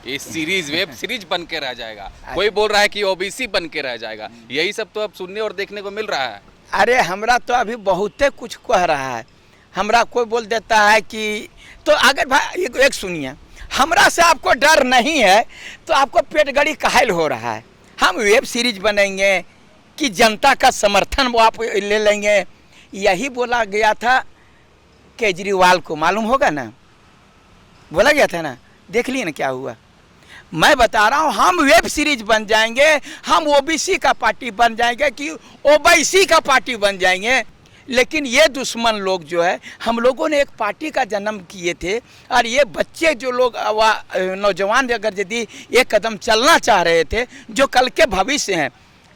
ये series web series बन के रह जाएगा। कोई बोल रहा है कि ओबीसी बन के रह जाएगा। यही सब तो अब सुनने और देखने को मिल रहा है। अरे हमरा तो अभी बहुते कुछ कह रहा है। हमरा कोई बोल देता है कि तो अगर भाई एक सुनिए, हमरा से आपको डर नहीं है तो आपको पेट गड़ी कायल हो रहा है। हम वेब सीरीज बनेंगे कि जनता का समर्थन वो आप ले लेंगे, यही बोला गया था केजरीवाल को, मालूम होगा ना, बोला गया था ना, देख लिए ना क्या हुआ। मैं बता रहा हूँ हम वेब सीरीज बन जाएंगे, हम ओबीसी का पार्टी बन जाएंगे कि ओबीसी का पार्टी बन जाएंगे। लेकिन ये दुश्मन लोग जो है, हम लोगों ने एक पार्टी का जन्म किए थे और ये बच्चे जो लोग नौजवान अगर यदि एक कदम चलना चाह रहे थे, जो कल के भविष्य हैं,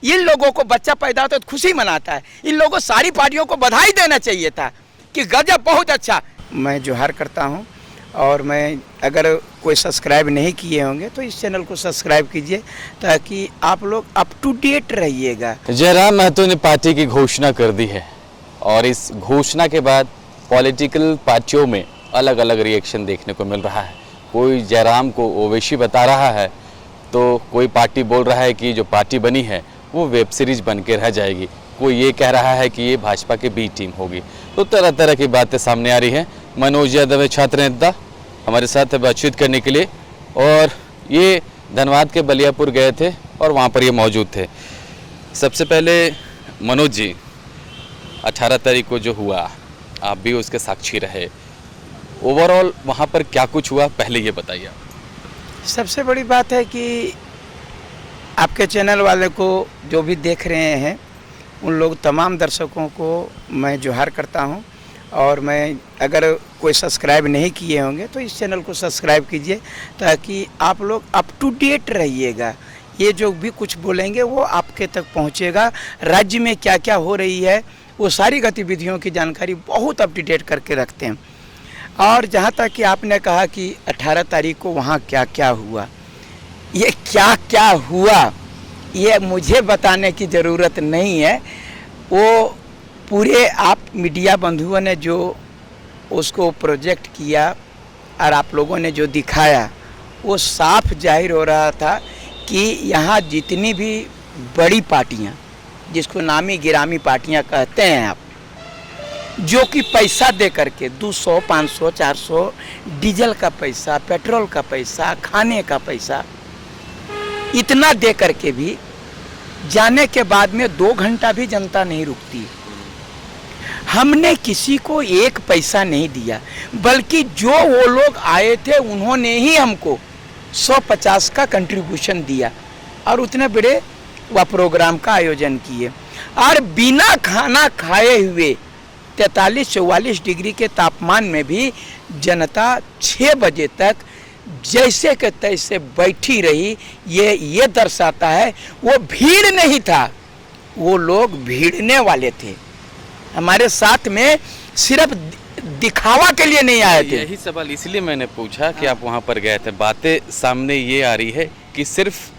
इन लोगों को बच्चा पैदा होता है तो खुशी मनाता है। इन लोगों को सारी पार्टियों को बधाई देना चाहिए था कि गजब, बहुत अच्छा। मैं जोहार करता हूँ और मैं अगर कोई सब्सक्राइब नहीं किए होंगे तो इस चैनल को सब्सक्राइब कीजिए ताकि आप लोग अप टू डेट रहिएगा। जयराम महतो ने पार्टी की घोषणा कर दी है और इस घोषणा के बाद पॉलिटिकल पार्टियों में अलग अलग रिएक्शन देखने को मिल रहा है। कोई जयराम को ओवैसी बता रहा है तो कोई पार्टी बोल रहा है कि जो पार्टी बनी है वो वेब सीरीज बन के रह जाएगी। कोई ये कह रहा है कि ये भाजपा की बी टीम होगी। तो तरह तरह की बातें सामने आ रही हैं। मनोज यादव है छात्र नेता, हमारे साथ बातचीत करने के लिए, और ये धनबाद के बलियापुर गए थे और वहाँ पर ये मौजूद थे। सबसे पहले मनोज जी, 18 तारीख को जो हुआ, आप भी उसके साक्षी रहे, ओवरऑल वहाँ पर क्या कुछ हुआ पहले ये बताइए। सबसे बड़ी बात है कि आपके चैनल वाले को जो भी देख रहे हैं उन लोग तमाम दर्शकों को मैं जोहार करता हूं, और मैं अगर कोई सब्सक्राइब नहीं किए होंगे तो इस चैनल को सब्सक्राइब कीजिए ताकि आप लोग अप टू डेट रहिएगा। ये जो भी कुछ बोलेंगे वो आपके तक पहुंचेगा। राज्य में क्या क्या हो रही है वो सारी गतिविधियों की जानकारी बहुत अप टू डेट करके रखते हैं। और जहाँ तक कि आपने कहा कि 18 तारीख को वहाँ क्या क्या हुआ, ये क्या क्या हुआ ये मुझे बताने की ज़रूरत नहीं है। वो पूरे आप मीडिया बंधुओं ने जो उसको प्रोजेक्ट किया और आप लोगों ने जो दिखाया वो साफ जाहिर हो रहा था कि यहाँ जितनी भी बड़ी पार्टियाँ, जिसको नामी गिरामी पार्टियाँ कहते हैं आप, जो कि पैसा दे करके 200, 500, 400 डीजल का पैसा, पेट्रोल का पैसा, खाने का पैसा, इतना दे करके भी जाने के बाद में 2 घंटा भी जनता नहीं रुकती। हमने किसी को एक पैसा नहीं दिया, बल्कि जो वो लोग आए थे उन्होंने ही हमको 150 का कंट्रीब्यूशन दिया और उतने बड़े वह प्रोग्राम का आयोजन किए। और बिना खाना खाए हुए 43-44 डिग्री के तापमान में भी जनता 6 बजे तक जैसे के तैसे बैठी रही। ये दर्शाता है वो भीड़ नहीं था, वो लोग भीड़ने वाले थे। हमारे साथ में सिर्फ दिखावा के लिए नहीं आए थे। यही सवाल इसलिए मैंने पूछा कि आप वहाँ पर गए थे। बातें सामने ये आ रही है कि सिर्फ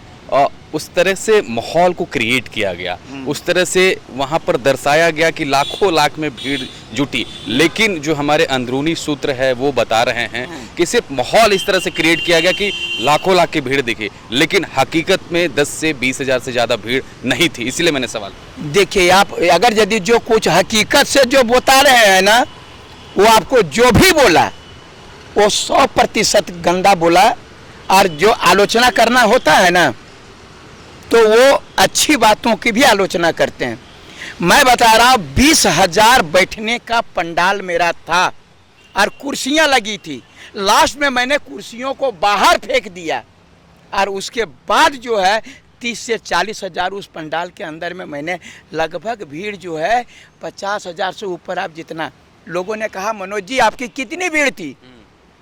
उस तरह से माहौल को क्रिएट किया गया, उस तरह से वहाँ पर दर्शाया गया कि लाखों लाख में भीड़ जुटी, लेकिन जो हमारे अंदरूनी सूत्र है वो बता रहे हैं कि सिर्फ माहौल इस तरह से क्रिएट किया गया कि लाखों लाख की भीड़ दिखी, लेकिन हकीकत में 10 से 20 हज़ार से ज़्यादा भीड़ नहीं थी। इसलिए मैंने सवाल। देखिए, आप अगर यदि जो कुछ हकीकत से जो बता रहे हैं ना, वो आपको जो भी बोला वो 100% गंदा बोला, और जो आलोचना करना होता है ना तो वो अच्छी बातों की भी आलोचना करते हैं। मैं बता रहा हूँ 20,000 बैठने का पंडाल मेरा था और कुर्सियाँ लगी थी। लास्ट में मैंने कुर्सियों को बाहर फेंक दिया और उसके बाद जो है 30 से 40 हज़ार उस पंडाल के अंदर में मैंने लगभग भीड़ जो है 50,000 से ऊपर। आप जितना लोगों ने कहा मनोज जी आपकी कितनी भीड़ थी,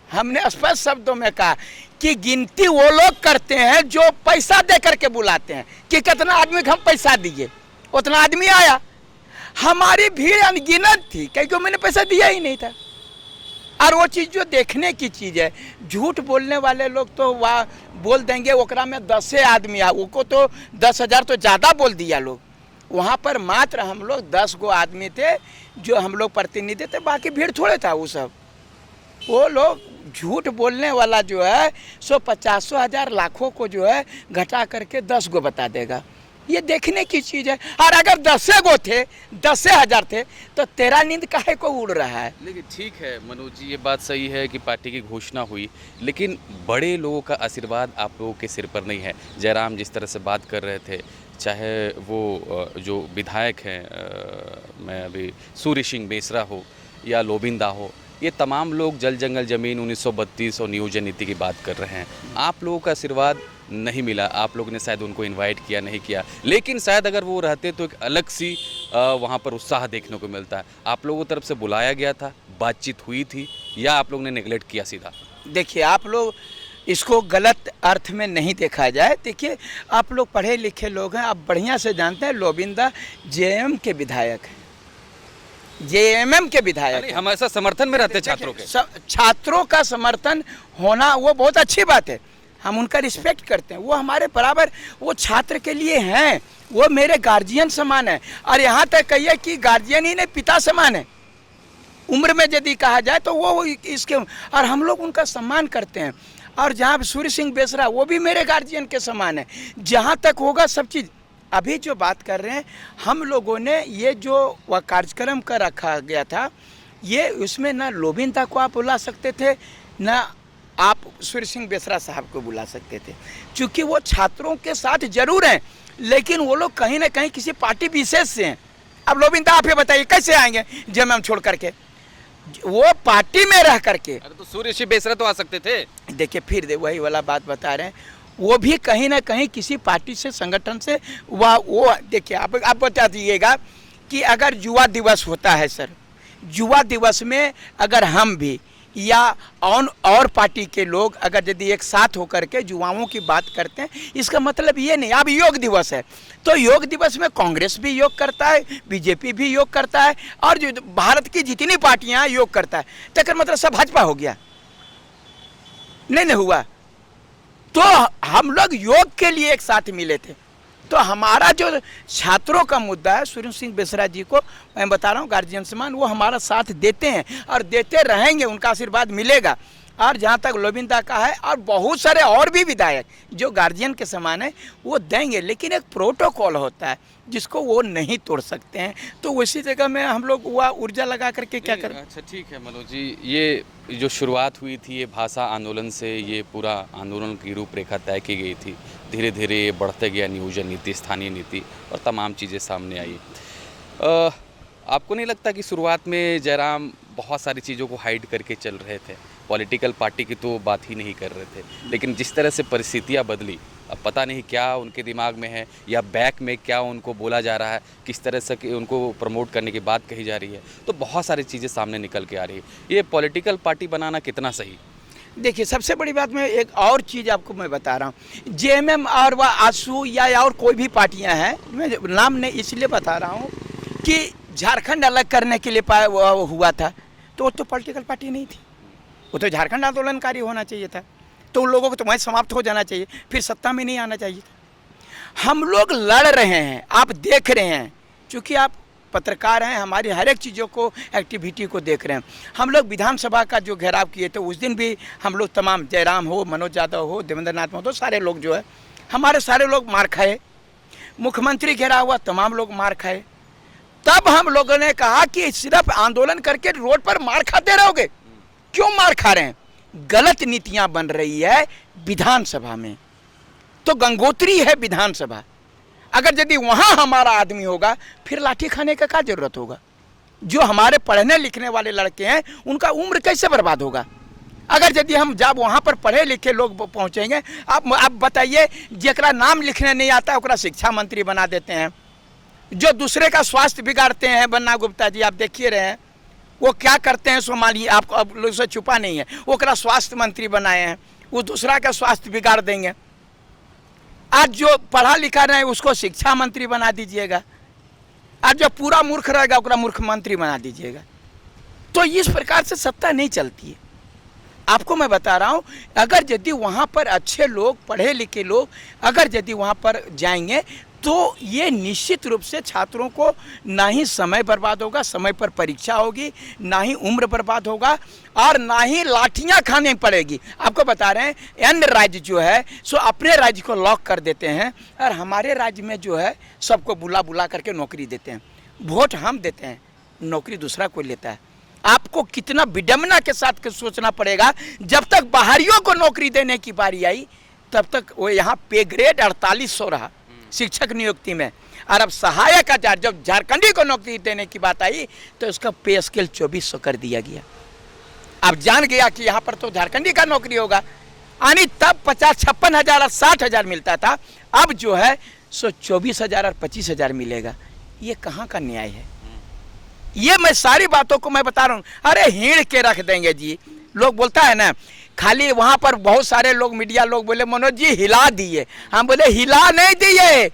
हमने स्पष्ट शब्दों में कहा कि गिनती वो लोग करते हैं जो पैसा दे करके बुलाते हैं कि कितना आदमी को हम पैसा दिए, उतना आदमी आया। हमारी भीड़ अनगिनत थी क्योंकि मैंने पैसा दिया ही नहीं था। और वो चीज़ जो देखने की चीज़ है, झूठ बोलने वाले लोग तो वह बोल देंगे ओकरा में 10 आदमी आ, वो तो 10,000 तो ज़्यादा बोल दिया लोग। वहाँ पर मात्र हम लोग 10 गो आदमी थे जो हम लोग प्रतिनिधि थे, बाकी भीड़ थोड़े था। वो सब वो लोग झूठ बोलने वाला जो है सो 50,000 लाखों को जो है घटा करके 10 गो बता देगा। ये देखने की चीज़ है। और अगर 10 गो थे, 10,000 थे, तो तेरा नींद काहे को उड़ रहा है? लेकिन ठीक है मनोज जी, ये बात सही है कि पार्टी की घोषणा हुई, लेकिन बड़े लोगों का आशीर्वाद आप लोगों के सिर पर नहीं है। जयराम जिस तरह से बात कर रहे थे, चाहे वो जो विधायक हैं, मैं अभी सूर्य सिंह बेसरा हो या लोबिंदा हो, ये तमाम लोग जल जंगल ज़मीन 1932 और नियोजन नीति की बात कर रहे हैं। आप लोगों का आशीर्वाद नहीं मिला, आप लोगों ने शायद उनको इनवाइट किया नहीं किया, लेकिन शायद अगर वो रहते तो एक अलग सी वहाँ पर उत्साह देखने को मिलता है। आप लोगों की तरफ से बुलाया गया था, बातचीत हुई थी, या आप लोगों ने नेगलेक्ट किया सीधा? देखिए, आप लोग इसको गलत अर्थ में नहीं देखा जाए। देखिए, आप लोग पढ़े लिखे लोग हैं, आप बढ़िया से जानते हैं लोबिंदा जेएम के विधायक हैं, जेएमएम के विधायक हैं। हम ऐसा समर्थन में रहते छात्रों के। छात्रों का समर्थन होना वो बहुत अच्छी बात है, हम उनका रिस्पेक्ट करते हैं, वो हमारे बराबर, वो छात्र के लिए हैं, वो मेरे गार्जियन समान है। और यहाँ तक कहिए कि गार्जियन ही नहीं, पिता समान है। उम्र में यदि कहा जाए तो वो इसके, और हम लोग उनका सम्मान करते हैं। और जहाँ सूर्य सिंह बेसरा, वो भी मेरे गार्जियन के समान है। जहाँ तक होगा सब चीज़, अभी जो बात कर रहे हैं हम लोगों ने, ये जो वह कार्यक्रम का रखा गया था, ये उसमें ना लोबिंदा को आप बुला सकते थे, ना आप सूर्य सिंह बेसरा साहब को बुला सकते थे, क्योंकि वो छात्रों के साथ जरूर हैं, लेकिन वो लोग कहीं ना कहीं किसी पार्टी विशेष से हैं। अब लोबिंदा आप ये बताइए कैसे आएंगे जब हम छोड़ करके, वो पार्टी में रह करके। अरे तो सूर्य सिंह बेसरा तो आ सकते थे। देखिए, फिर वही वाला बात बता रहे हैं, वो भी कहीं ना कहीं किसी पार्टी से, संगठन से, वो देखिए, आप बता दीजिएगा कि अगर युवा दिवस होता है सर, युवा दिवस में अगर हम भी या और पार्टी के लोग अगर यदि एक साथ होकर के युवाओं की बात करते हैं, इसका मतलब ये नहीं। अब योग दिवस है तो योग दिवस में कांग्रेस भी योग करता है, बीजेपी भी योग करता है, और जो भारत की जितनी पार्टियां योग करता है, तो मतलब सब भाजपा हो गया? नहीं हुआ। तो हम लोग योग के लिए एक साथ मिले थे। तो हमारा जो छात्रों का मुद्दा है, सूर्य सिंह बेसरा जी को मैं बता रहा हूँ गार्जियन समान, वो हमारा साथ देते हैं और देते रहेंगे, उनका आशीर्वाद मिलेगा। और जहाँ तक लोबिंदा का है, और बहुत सारे और भी विधायक जो गार्जियन के समान है, वो देंगे, लेकिन एक प्रोटोकॉल होता है जिसको वो नहीं तोड़ सकते हैं। तो उसी जगह में हम लोग वह ऊर्जा लगा करके क्या करें। अच्छा ठीक है मनोज जी, ये जो शुरुआत हुई थी ये भाषा आंदोलन से, ये पूरा आंदोलन की रूपरेखा तय की गई थी, धीरे धीरे ये बढ़ते गया, नियोजन नीति, स्थानीय नीति और तमाम चीज़ें सामने आई। आपको नहीं लगता कि शुरुआत में जयराम बहुत सारी चीज़ों को हाइड करके चल रहे थे? पॉलिटिकल पार्टी की तो बात ही नहीं कर रहे थे, लेकिन जिस तरह से परिस्थितियां बदली, अब पता नहीं क्या उनके दिमाग में है या बैक में क्या उनको बोला जा रहा है, किस तरह से कि उनको प्रमोट करने की बात कही जा रही है, तो बहुत सारी चीज़ें सामने निकल के आ रही है। ये पॉलिटिकल पार्टी बनाना कितना सही? देखिए, सबसे बड़ी बात मैं एक और चीज़ आपको मैं बता रहा हूँ, जेएमएम और वह आसू या और कोई भी पार्टियाँ हैं, मैं नाम नहीं इसलिए बता रहा हूँ कि झारखंड अलग करने के लिए हुआ था, तो वो तो पॉलिटिकल पार्टी नहीं थी, वो तो झारखंड आंदोलनकारी होना चाहिए था। तो उन लोगों को तो वहीं समाप्त हो जाना चाहिए, फिर सत्ता में नहीं आना चाहिए था। हम लोग लड़ रहे हैं, आप देख रहे हैं, क्योंकि आप पत्रकार हैं, हमारी हर एक चीज़ों को, एक्टिविटी को देख रहे हैं। हम लोग विधानसभा का जो घेराव किए थे उस दिन भी हम लोग तमाम, जयराम हो, मनोज यादव हो, देवेंद्र नाथ महतो, सारे लोग जो है, हमारे सारे लोग मार खाए। मुख्यमंत्री घेरा हुआ, तमाम लोग मार खाए। तब हम लोगों ने कहा कि सिर्फ आंदोलन करके रोड पर मार खाते रहोगे? क्यों मार खा रहे हैं? गलत नीतियां बन रही है विधानसभा में, तो गंगोत्री है विधानसभा, अगर यदि वहां हमारा आदमी होगा फिर लाठी खाने का क्या जरूरत होगा? जो हमारे पढ़ने लिखने वाले लड़के हैं उनका उम्र कैसे बर्बाद होगा? अगर यदि हम जब वहाँ पर पढ़े लिखे लोग पहुँचेंगे, आप बताइए, जरा नाम लिखने नहीं आता ओकरा शिक्षा मंत्री बना देते हैं, जो दूसरे का स्वास्थ्य बिगाड़ते हैं, बन्ना गुप्ता जी आप देखिए रहे हैं, वो क्या करते हैं सोमाली, आपको अब लोग से छुपा नहीं है, वो ओकरा स्वास्थ्य मंत्री बनाए हैं, वो दूसरा का स्वास्थ्य बिगाड़ देंगे। आज जो पढ़ा लिखा रहे उसको शिक्षा मंत्री बना दीजिएगा, आज जो पूरा मूर्ख रहेगा ओकरा मूर्ख मंत्री बना दीजिएगा। तो इस प्रकार से सत्ता नहीं चलती है। आपको मैं बता रहा हूँ, अगर यदि वहाँ पर अच्छे लोग, पढ़े लिखे लोग अगर यदि वहाँ पर जाएंगे तो ये निश्चित रूप से छात्रों को ना ही समय बर्बाद होगा, समय पर परीक्षा होगी, ना ही उम्र बर्बाद होगा और ना ही लाठियाँ खानी पड़ेगी। आपको बता रहे हैं अन्य राज्य जो है सो अपने राज्य को लॉक कर देते हैं और हमारे राज्य में जो है सबको बुला बुला करके नौकरी देते हैं। वोट हम देते हैं, नौकरी दूसरा कोई लेता है। आपको कितना विडम्बना के साथ सोचना पड़ेगा, जब तक बाहरियों को नौकरी देने की बारी आई तब तक वो यहाँ पे ग्रेड 4800 रहा शिक्षक नियुक्ति में, और अब सहायक आचार्य जब झारखंडी को नौकरी देने की बात आई तो उसका पे स्केल 2400 कर दिया गया। अब जान गया कि यहाँ पर तो झारखंडी का नौकरी होगा, यानी तब 50-56 हजार और 60 हजार मिलता था, अब जो है सो 24,000 और 25,000 मिलेगा। ये कहाँ का न्याय है? ये मैं सारी बातों को मैं बता रहा हूँ। अरे हीड़ के रख देंगे जी, लोग बोलता है ना, खाली वहाँ पर बहुत सारे लोग मीडिया लोग बोले मनोज जी हिला दिए, हम बोले हिला नहीं दिए,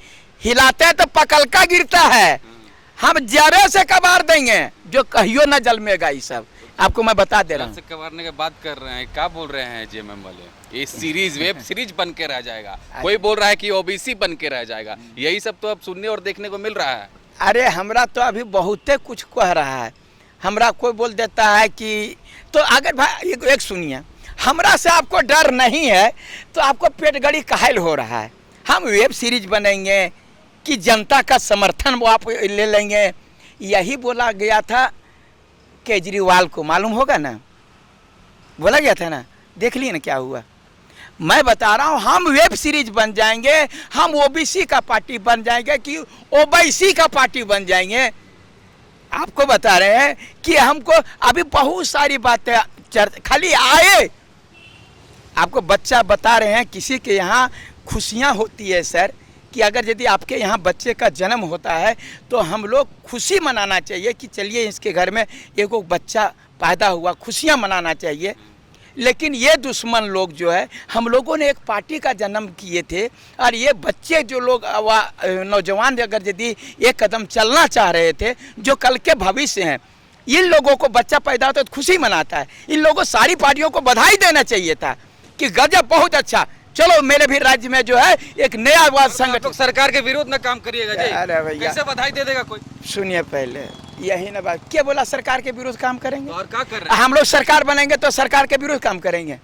हिलाते हैं तो पकलका गिरता है, हम जरे से कबार देंगे जो कहियो न जलमेगा। ये सब आपको मैं बता दे रहा हूँ। कबारने की बात कर रहे हैं, क्या बोल रहे हैं जेएमएम वाले? ये सीरीज वेब सीरीज बन के रह जाएगा, कोई बोल रहा है कि ओबीसी बन के रह जाएगा, यही सब तो अब सुनने और देखने को मिल रहा है। अरे हमरा तो अभी बहुते कुछ कह रहा है, हमरा कोई बोल देता है कि तो अगर भाई एक सुनिए, हमरा से आपको डर नहीं है तो आपको पेट गड़ी कायल हो रहा है। हम वेब सीरीज बनेंगे कि जनता का समर्थन वो आप ले लेंगे, यही बोला गया था केजरीवाल को, मालूम होगा ना, बोला गया था ना, देख लिए ना क्या हुआ। मैं बता रहा हूँ हम वेब सीरीज बन जाएंगे, हम ओबीसी का पार्टी बन जाएंगे कि ओबीसी का पार्टी बन जाएंगे। आपको बता रहे हैं कि हमको अभी बहुत सारी बातें खाली आए, आपको बच्चा बता रहे हैं किसी के यहाँ खुशियाँ होती है सर, कि अगर यदि आपके यहाँ बच्चे का जन्म होता है तो हम लोग खुशी मनाना चाहिए कि चलिए इसके घर में एक बच्चा पैदा हुआ, खुशियाँ मनाना चाहिए। लेकिन ये दुश्मन लोग जो है, हम लोगों ने एक पार्टी का जन्म किए थे और ये बच्चे जो लोग नौजवान अगर यदि एक कदम चलना चाह रहे थे, जो कल के भविष्य हैं, इन लोगों को बच्चा पैदा होता है तो खुशी मनाता है। इन लोगों को सारी पार्टियों को बधाई देना चाहिए था कि गजब बहुत अच्छा, चलो मेरे भी राज्य में जो है एक नया संगठन। तो सरकार के विरोध में काम करिएगा जी, अरे भैया कैसे बधाई दे देगा कोई? सुनिए पहले यही ना बात, क्या बोला सरकार के विरोध काम करेंगे? और क्या कर रहे हैं? हम लोग सरकार बनेंगे तो सरकार के विरोध काम करेंगे।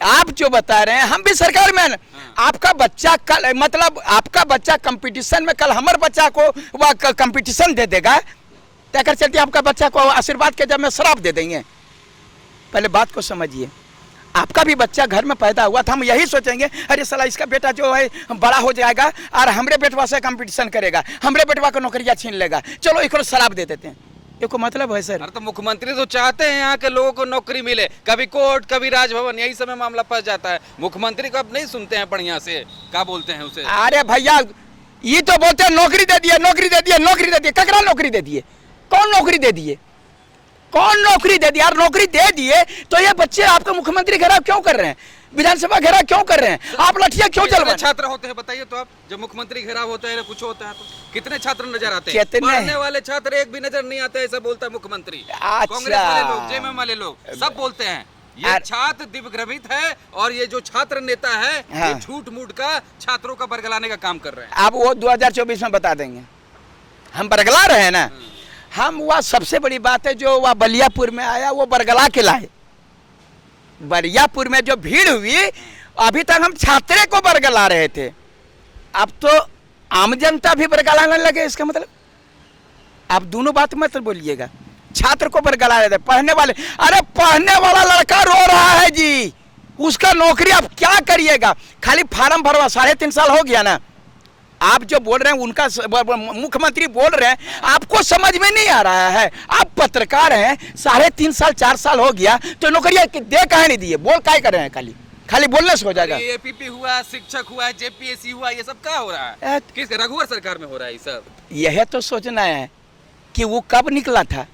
आप जो बता रहे हैं हम भी सरकार में, आपका बच्चा कल मतलब आपका बच्चा कंपटीशन में कल हमारे बच्चा को वह कंपटीशन दे देगा, तो चलते आपका बच्चा को आशीर्वाद के जब में शराब दे देंगे। पहले बात को समझिए, आपका भी बच्चा घर में पैदा हुआ था, हम यही सोचेंगे अरे साला इसका बेटा जो है बड़ा हो जाएगा और हमरे बेटवा से कंपटीशन करेगा, हमरे बेटवा को नौकरियां छीन लेगा, चलो इसको शराब दे देते हैं। ये को मतलब है सर? अरे तो मुख्यमंत्री तो चाहते हैं यहाँ के लोगों को नौकरी मिले, कभी कोर्ट कभी राजभवन, यही समय मामला फंस जाता है। मुख्यमंत्री को अब नहीं सुनते हैं बढ़िया से, क्या बोलते हैं उसे? अरे भैया ये तो बोलते हैं नौकरी दे दिए, नौकरी दे दिए, नौकरी दे दिए। ककरा नौकरी दे दिए? कौन नौकरी दे दिए? कौन नौकरी दे दिया? नौकरी दे दिए तो ये बच्चे आपका मुख्यमंत्री घेराव क्यों कर रहे हैं, विधानसभा घेराव क्यों कर रहे हैं, आप लठिया क्यों चलवा? छात्र होते हैं बताइए तो आप, जब मुख्यमंत्री घेराव होता है कुछ होता है तो कितने छात्र नजर आते हैं? कितने? पढ़ने वाले छात्र एक भी नजर नहीं आते, ऐसा बोलता है मुख्यमंत्री। कांग्रेस वाले लोग, जेएमएम वाले लोग सब बोलते हैं ये छात्र दिग्भ्रमित है और ये जो छात्र नेता है ये झूठ मूठ का छात्रों का बरगलाने का काम कर रहे हैं। आप वो 2024 में बता देंगे, हम बरगला रहे हैं ना। हम वह सबसे बड़ी बात है जो वह बलियापुर में आया वो बरगला के लाए। बलियापुर में जो भीड़ हुई, अभी तक हम छात्रे को बरगला रहे थे, अब तो आम जनता भी बरगलाने लगे। इसका मतलब आप दोनों बात मत बोलिएगा, छात्र को बरगला रहे थे, पढ़ने वाले। अरे पढ़ने वाला लड़का रो रहा है जी, उसका नौकरी आप क्या करिएगा? खाली फार्म भरवा, 3.5 साल हो गया ना। आप जो बोल रहे हैं उनका मुख्यमंत्री बोल रहे हैं, आपको समझ में नहीं आ रहा है। आप पत्रकार हैं, 3.5 साल 4 साल हो गया तो नौकरियां दे काहे नहीं दिए? बोल काहे कर रहे हैं? खाली बोलने से हो जाएगा? एपीपी हुआ, शिक्षक हुआ, जेपीएससी हुआ, ये सब क्या हो रहा है? किस रघुवर सरकार में हो रहा है ये सब? यह तो सोचना है कि वो कब निकला था,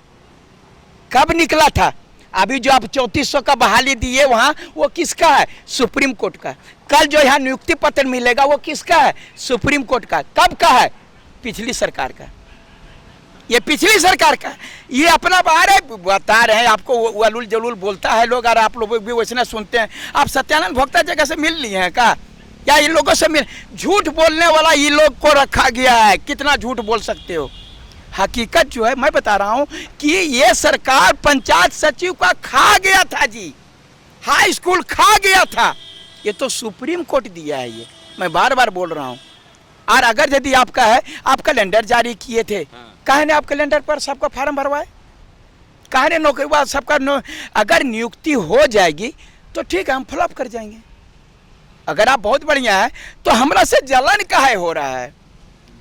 कब निकला था। अभी जो आप 3400 का बहाली दिए वहाँ, वो किसका है? सुप्रीम कोर्ट का। कल जो यहाँ नियुक्ति पत्र मिलेगा वो किसका है? सुप्रीम कोर्ट का। कब का है? पिछली सरकार का। ये पिछली सरकार का है। ये अपना बारे बता रहे हैं आपको, वलूल जलूल बोलता है लोग, और आप लोग भी वैसे सुनते हैं। आप सत्यानंद भोक्ता जगह से मिल लिए हैं का, या इन लोगों से मिल? झूठ बोलने वाला ये लोग को रखा गया है। कितना झूठ बोल सकते हो? हकीकत जो है मैं बता रहा हूं कि ये सरकार पंचायत सचिव का खा गया था जी, हाई स्कूल खा गया था। ये तो सुप्रीम कोर्ट दिया है, ये मैं बार बार बोल रहा हूं। और अगर यदि आपका है, आप कैलेंडर जारी किए थे, काहे ने आप कैलेंडर पर सबका फार्म भरवाए? काहे ने नौकरी बाद सबका अगर नियुक्ति हो जाएगी तो ठीक है, हम फिलअप कर जाएंगे। अगर आप बहुत बढ़िया है तो हमरा से जलन काहे हो रहा है?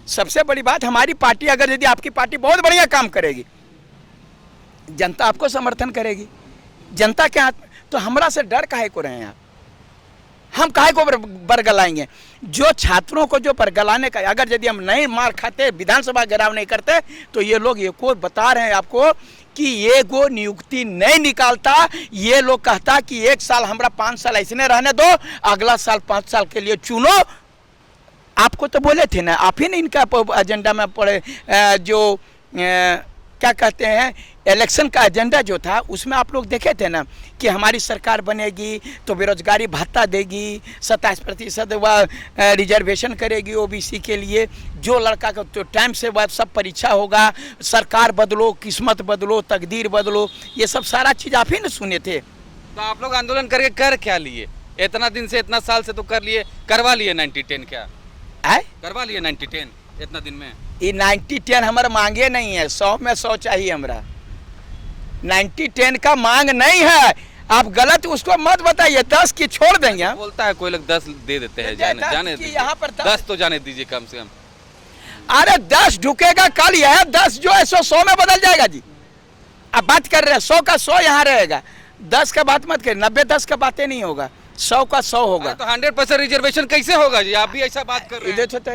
सबसे बड़ी बात, हमारी पार्टी, अगर यदि आपकी पार्टी बहुत बढ़िया काम करेगी, जनता आपको समर्थन करेगी, जनता के हाथ में, तो हमरा से डर काहे को रहे हैं आप? हम काहे को बरगलाएंगे? जो छात्रों को जो बरगलाने का, अगर यदि हम नहीं मार खाते, विधानसभा घेराव नहीं करते, तो ये लोग ये को बता रहे हैं आपको कि ये को नियुक्ति नहीं निकालता। ये लोग कहता कि 1 साल हमरा 5 साल ऐसे रहने दो, अगला साल 5 साल के लिए चुनो। आपको तो बोले थे ना, आप ही ने इनका एजेंडा में पड़े, जो क्या कहते हैं, इलेक्शन का एजेंडा जो था, उसमें आप लोग देखे थे ना कि हमारी सरकार बनेगी तो बेरोजगारी भत्ता देगी, 27% वह रिजर्वेशन करेगी ओबीसी के लिए, जो लड़का का तो टाइम से बाद सब परीक्षा होगा, सरकार बदलो, किस्मत बदलो, तकदीर बदलो, ये सब सारा चीज़ आप ही ने सुने थे। तो आप लोग आंदोलन करके कर क्या लिए? इतना दिन से, इतना साल से तो कर लिए, करवा लिए 90-10 क्या है? करवा लिए 90-10 इतना दिन में? ये 90-10 हमारा मांगे नहीं है, 100 में 100 चाहिए हमरा। 90-10 का मांग नहीं है, आप गलत उसको मत बताइए। 10 की छोड़ देंगे हम। बोलता है कोई लोग 10 दे देते हैं, जाने दीजिए, यहाँ पर 10 तो जाने दीजिए कम से कम। अरे 10 ढुकेगा कल, यह 10 जो है 100 में बदल जाएगा जी। अब बात कर रहे हैं 100 का 100 यहाँ रहेगा, 10 का बात मत करिए, 90-10 का बातें नहीं होगा, 100 का 100 होगा। तो 100% रिजर्वेशन कैसे होगा जी? आप भी ऐसा बात कर रहे हैं। देखो तो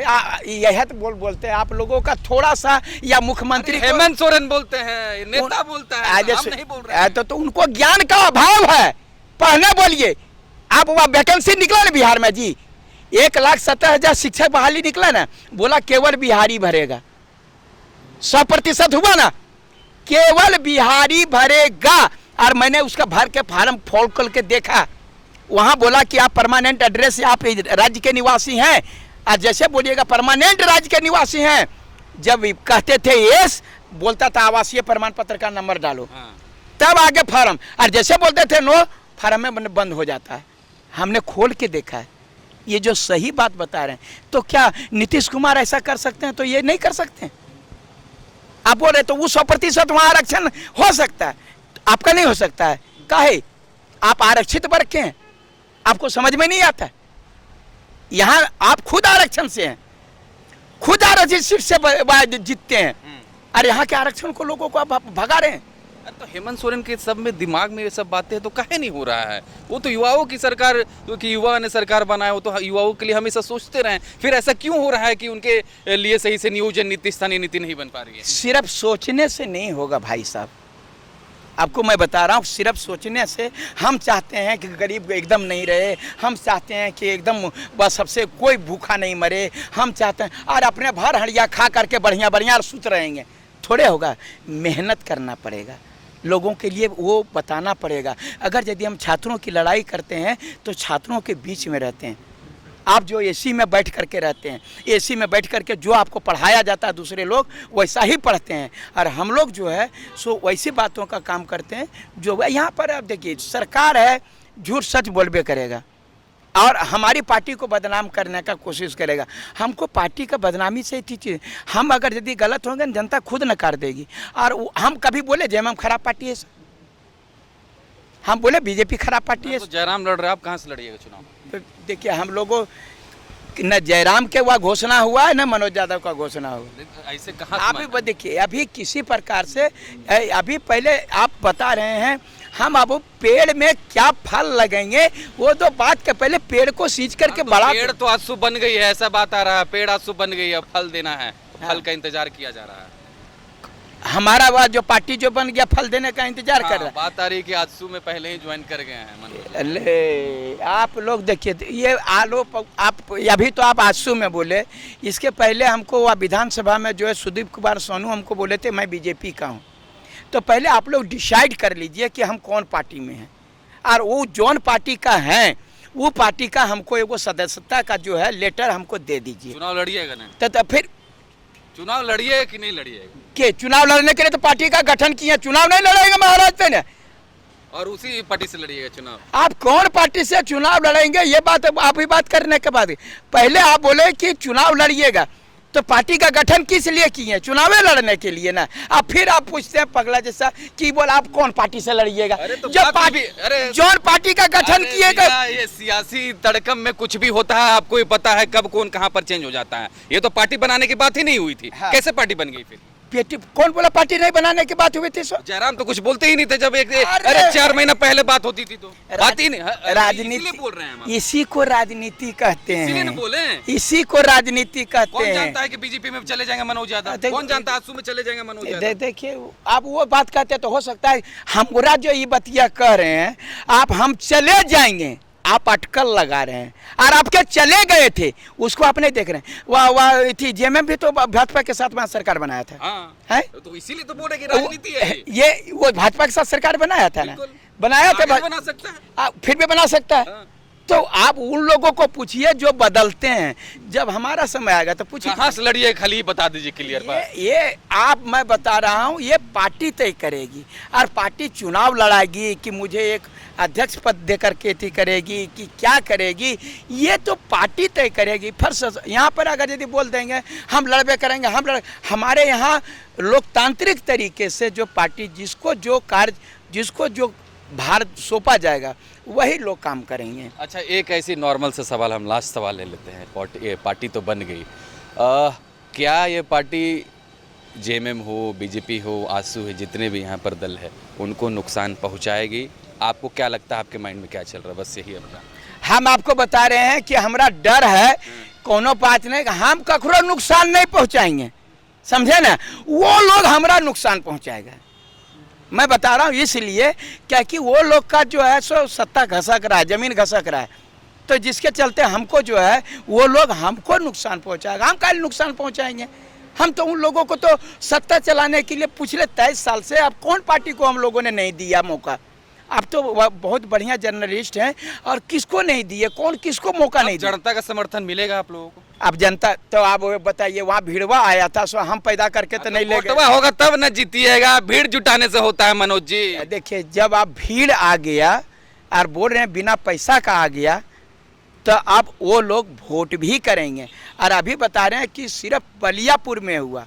यह तो बोलते हैं आप लोगों का थोड़ा सा, या मुख्यमंत्री हेमंत सोरेन बोलते हैं, नेता बोलता है, हम नहीं बोल रहे हैं। तो उनको ज्ञान का अभाव है। पढ़ने बोलिए आप, वह वैकेंसी निकला ना बिहार में जी, 1,70,000 शिक्षक बहाली निकला ना, बोला केवल बिहारी भरेगा। 100% हुआ ना, केवल बिहारी भरेगा। और मैंने उसका भर के फार्म फोड़ कर के देखा, वहाँ बोला कि आप परमानेंट एड्रेस, आप राज्य के निवासी हैं, और जैसे बोलिएगा परमानेंट राज्य के निवासी हैं, जब कहते थे यस, बोलता था आवासीय प्रमाण पत्र का नंबर डालो, तब आगे फार्म, और जैसे बोलते थे नो, फार्म में बंद हो जाता है। हमने खोल के देखा है, ये जो सही बात बता रहे हैं। तो क्या नीतीश कुमार ऐसा कर सकते हैं? तो ये नहीं कर सकते। आप बोल रहे तो वो 100% वहाँ आरक्षण हो सकता है, आपका नहीं हो सकता है। काहे? आप आरक्षित वर्ग के हैं, आपको समझ में नहीं आता। यहाँ आप खुद आरक्षण से हैं, खुद आरक्षित सीट से जीतते हैं, और यहाँ के आरक्षण को लोगों को आप भगा रहे हैं। तो हेमंत सोरेन के सब में दिमाग में ये सब बातें तो काहे नहीं हो रहा है? वो तो युवाओं की सरकार, क्योंकि युवा ने सरकार बनाया, वो तो युवाओं के लिए हमेशा सोचते रहे, फिर ऐसा क्यों हो रहा है कि उनके लिए सही से नियोजन नीति, स्थानीय नीति नहीं बन पा रही है? सिर्फ सोचने से नहीं होगा भाई साहब, आपको मैं बता रहा हूँ, सिर्फ सोचने से। हम चाहते हैं कि गरीब एकदम नहीं रहे, हम चाहते हैं कि एकदम बस सबसे कोई भूखा नहीं मरे, हम चाहते हैं और अपने भर हड़िया खा करके बढ़िया बढ़िया सुत रहेंगे, थोड़े होगा। मेहनत करना पड़ेगा, लोगों के लिए वो बताना पड़ेगा। अगर यदि हम छात्रों की लड़ाई करते हैं तो छात्रों के बीच में रहते हैं। आप जो एसी में बैठ करके रहते हैं, एसी में बैठ करके जो आपको पढ़ाया जाता है दूसरे लोग वैसा ही पढ़ते हैं, और हम लोग जो है सो वैसी बातों का काम करते हैं जो यहाँ पर। आप देखिए सरकार है, झूठ सच बोलबे करेगा और हमारी पार्टी को बदनाम करने का कोशिश करेगा। हमको पार्टी का बदनामी से चीज़, हम अगर यदि गलत होंगे जनता खुद नकार देगी। और हम कभी बोले जयराम खराब पार्टी है, हम बोले बीजेपी खराब पार्टी है? तो जयराम लड़ रहे हैं, आप कहाँ से लड़िएगा चुनाव? तो देखिए हम लोगों न जयराम के वह घोषणा हुआ है न मनोज यादव का घोषणा हुआ। ऐसे कहाँ? आप भी देखिए अभी किसी प्रकार से, अभी पहले आप बता रहे हैं हम अब पेड़ में क्या फल लगेंगे, वो तो बात के पहले पेड़ को सींच करके तो बड़ा। पेड़ तो आंसू बन गई है, ऐसा बात आ रहा है, पेड़ आंसू बन गई है, फल देना है, फल का इंतजार किया जा रहा है। हमारा वह जो पार्टी जो बन गया फल देने का इंतजार कर रहा है। बात आ रही है कि आजसू में पहले ही ज्वाइन कर गए हैं मनोज। अरे आप लोग देखिए ये आलोप आप अभी तो आप आजसू में बोले, इसके पहले हमको वह विधानसभा में जो है सुदीप कुमार सोनू हमको बोले थे मैं बीजेपी का हूँ। तो पहले आप लोग डिसाइड कर लीजिए कि हम कौन पार्टी में हैं, और वो जौन पार्टी का है वो पार्टी का हमको एगो सदस्यता का जो है लेटर हमको दे दीजिए। चुनाव लड़िएगा ना? तो फिर चुनाव लड़िए कि नहीं लड़िएगा? के चुनाव लड़ने के लिए तो पार्टी का गठन किया, चुनाव नहीं लड़ेगा महाराज पे ने। और उसी पार्टी से लड़िएगा चुनाव? आप कौन पार्टी से चुनाव लड़ेंगे ये बात आप ही बात करने के बाद पहले आप बोले कि चुनाव लड़िएगा, तो पार्टी का गठन किस लिए किए? चुनाव लड़ने के लिए ना। अब फिर आप पूछते हैं पगला जैसा कि बोल आप कौन पार्टी से लड़िएगा? तो जब पार्टी जौन पार्टी का गठन किएगा। ये सियासी तड़कम में कुछ भी होता है, आपको ही पता है कब कौन कहां पर चेंज हो जाता है। ये तो पार्टी बनाने की बात ही नहीं हुई थी। हाँ। कैसे पार्टी बन गई फिर? कौन बोला पार्टी नहीं बनाने की बात हुई थी? जयराम तो कुछ बोलते ही नहीं थे जब अरे 4 महीना पहले बात होती थी तो बात ही नहीं। राजनीति बोल रहे हैं हम, इसी को राजनीति कहते इसीलिए हैं। बोले इसी को राजनीति कहते कौन हैं। जानता है कि बीजेपी में चले जाएंगे मनोज यादव? कौन जानता है आजसू में चले जाएंगे मनोज यादव? देखिए आप वो बात कहते तो हो सकता है हमरा जो ये बतिया कह रहे हैं आप हम चले जाएंगे, आप अटकल लगा रहे हैं, और आपके चले गए थे उसको आप नहीं देख रहे हैं। वह थी जेएमएम भी तो भाजपा के साथ वहाँ सरकार बनाया था। हाँ, है तो इसीलिए तो बोले कि राजनीति है ये वो भाजपा के साथ सरकार बनाया था ना, बनाया था। बना सकता है, फिर भी बना सकता है। हाँ। तो आप उन लोगों को पूछिए जो बदलते हैं, जब हमारा समय आएगा तो पूछिए कहाँ से लड़िए, खाली बता दीजिए क्लियर बात। ये आप मैं बता रहा हूँ ये पार्टी तय करेगी, और पार्टी चुनाव लड़ाएगी कि मुझे एक अध्यक्ष पद दे करके थी करेगी कि क्या करेगी, ये तो पार्टी तय करेगी। फिर यहाँ पर अगर यदि बोल देंगे हम लड़बे करेंगे, हमारे यहाँ लोकतांत्रिक तरीके से जो पार्टी जिसको जो कार्य जिसको जो भार सौंपा जाएगा वही लोग काम करेंगे। अच्छा, एक ऐसी नॉर्मल सा सवाल, हम लास्ट सवाल ले लेते हैं। ये पार्टी तो बन गई, क्या ये पार्टी जेएमएम हो, बीजेपी हो, आजसू है, जितने भी यहाँ पर दल है उनको नुकसान पहुँचाएगी? आपको क्या लगता है, आपके माइंड में क्या चल रहा है? बस यही अपना हम आपको बता रहे हैं कि हमारा डर है कोनो बात नहीं, हम कखरो नुकसान नहीं पहुँचाएंगे, समझे ना। वो लोग हमारा नुकसान पहुँचाएगा, मैं बता रहा हूँ इसलिए क्या कि वो लोग का जो है सो सत्ता घसक रहा है, जमीन घसक रहा है, तो जिसके चलते हमको जो है वो लोग हमको नुकसान पहुंचाएगा। हम क्या नुकसान पहुंचाएंगे? हम तो उन लोगों को तो सत्ता चलाने के लिए पिछले 23 साल से अब कौन पार्टी को हम लोगों ने नहीं दिया मौका? आप तो बहुत बढ़िया जर्नलिस्ट हैं, और किसको नहीं दिए, कौन किसको मौका नहीं दिया? जनता का समर्थन मिलेगा आप लोगों को? अब जनता तो आप बताइए, वहाँ भीड़वा आया था सो हम पैदा करके तो नहीं ले गए। होगा तब न जीतिएगा, भीड़ जुटाने से होता है मनोज जी। देखिए जब आप भीड़ आ गया और बोल रहे हैं बिना पैसा का आ गया, तो अब वो लोग वोट भी करेंगे। और अभी बता रहे हैं कि सिर्फ बलियापुर में हुआ,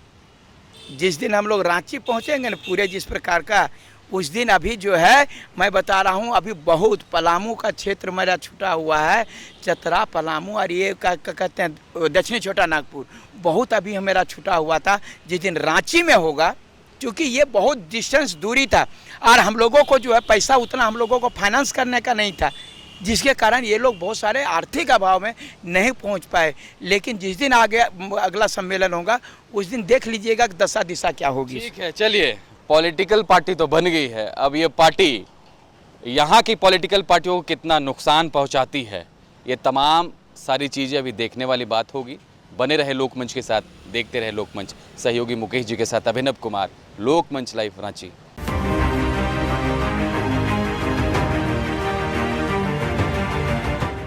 जिस दिन हम लोग रांची पहुँचेंगे ना पूरे जिस प्रकार का, उस दिन अभी जो है मैं बता रहा हूँ अभी बहुत पलामू का क्षेत्र मेरा छूटा हुआ है, चतरा पलामू और ये क्या कहते हैं दक्षिणी छोटा नागपुर, बहुत अभी मेरा छूटा हुआ था। जिस दिन रांची में होगा, क्योंकि ये बहुत डिस्टेंस दूरी था और हम लोगों को जो है पैसा उतना हम लोगों को फाइनेंस करने का नहीं था, जिसके कारण ये लोग बहुत सारे आर्थिक अभाव में नहीं पहुंच पाए। लेकिन जिस दिन आगे अगला सम्मेलन होगा उस दिन देख लीजिएगा कि दशा दिशा क्या होगी। ठीक है, चलिए, पॉलिटिकल पार्टी तो बन गई है, अब ये पार्टी यहाँ की पॉलिटिकल पार्टियों को कितना नुकसान पहुँचाती है, ये तमाम सारी चीज़ें अभी देखने वाली बात होगी। बने रहे लोकमंच के साथ, देखते रहे लोकमंच। सहयोगी मुकेश जी के साथ अभिनव कुमार, लोकमंच लाइव रांची।